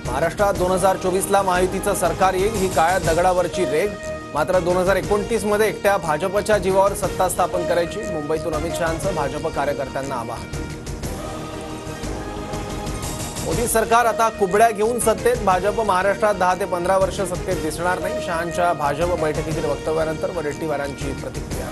महाराष्ट्रात 2024ला महायुतीचं सरकार येईल ही काळ्या दगडावरची रेघ। मात्र 2029 मध्ये एकट्या भाजपच्या जीवावर सत्ता स्थापन करायची मुंबईतून अमित शहांचं भाजप कार्यकर्त्यांना आवाहन। मोदी सरकार आता कुबड्या घेऊन सत्तेत, भाजप महाराष्ट्रात 10 ते 15 वर्ष सत्तेत दिसणार नाही। शहांच्या भाजप बैठकीतील वक्तव्यानंतर वडेट्टीवारांची प्रतिक्रिया।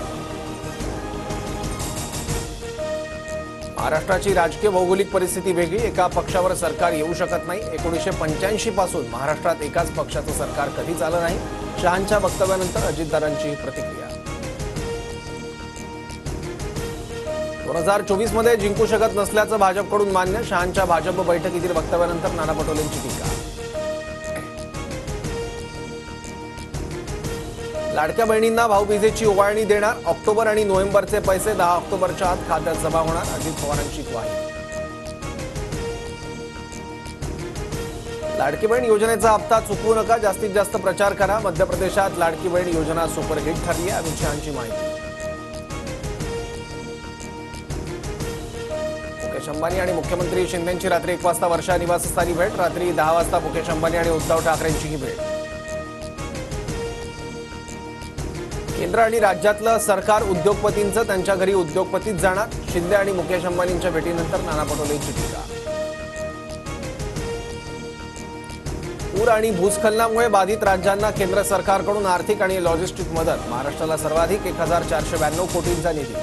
महाराष्ट्राची राजकीय भौगोलिक परिस्थिती वेगळी, एका पक्षावर सरकार येऊ शकत नाही। 1985 पासून महाराष्ट्रात एकाच पक्षाचं सरकार कधीच आलं नाही। शहांच्या वक्तव्यानंतर अजितदारांची प्रतिक्रिया। 2024 मध्ये जिंकू शकत नसल्याचं भाजपकडून मान्य। शहांच्या भाजप बैठकीतील वक्तव्यानंतर नाना पटोलेंची टीका। लाडक्या बहिणींना भाऊबीजेची ओवाळणी देणार, ऑक्टोबर आणि नोव्हेंबरचे पैसे 10 ऑक्टोबरच्या आत खात्यात जमा होणार, अजित पवारांची ग्वाही। लाडकी बहीण योजनेचा हप्ता चुकवू नका, जास्तीत जास्त प्रचार करा। मध्य प्रदेशात लाडकी बहीण योजना सुपरहिट ठरली आहे, अमित शहांची माहिती। मुकेश अंबानी आणि मुख्यमंत्री शिंदेंची रात्री 1 वाजता वर्षा निवासस्थानी भेट। रात्री 10 वाजता मुकेश अंबानी आणि उद्धव ठाकरेंचीही भेट। केंद्र आणि राज्यातलं सरकार उद्योगपतींचं त्यांच्या घरी उद्योगपतीच जाणार। शिंदे आणि मुकेश अंबानींच्या भेटीनंतर नाना पटोलेंची टीका। पूर आणि भूस्खलनामुळे बाधित राज्यांना केंद्र सरकारकडून आर्थिक आणि लॉजिस्टिक मदत, महाराष्ट्राला सर्वाधिक 1492 कोटींचा निधी।